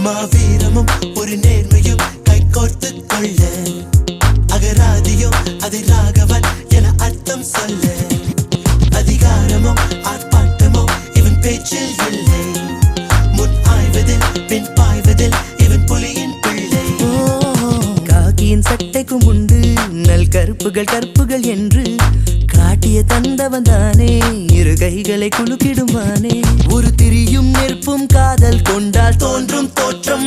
மாவீரமும் ஒரு நேர்மையும் கைகோர்த்து கொள்ள அகராதியோ அதை ராகவன் என அர்த்தம் சொல்ல அதிகாரமோ ஆர்ப்பாட்டமோ இவன் பேச்சில் இல்லை முன் ஆய்வதில் பின் பாய்வதில் இவன் புலியின் பிள்ளை காக்கியின் சட்டைக்கும் உண்டு நல் கருப்புகள் என்று காட்டிய தந்தவன் தானே இரு கைகளை குலுக்கிடுமானே ஒரு திரியும் நெருப்பும் காதல் கொண்டால் தோன்றும் தோற்றம்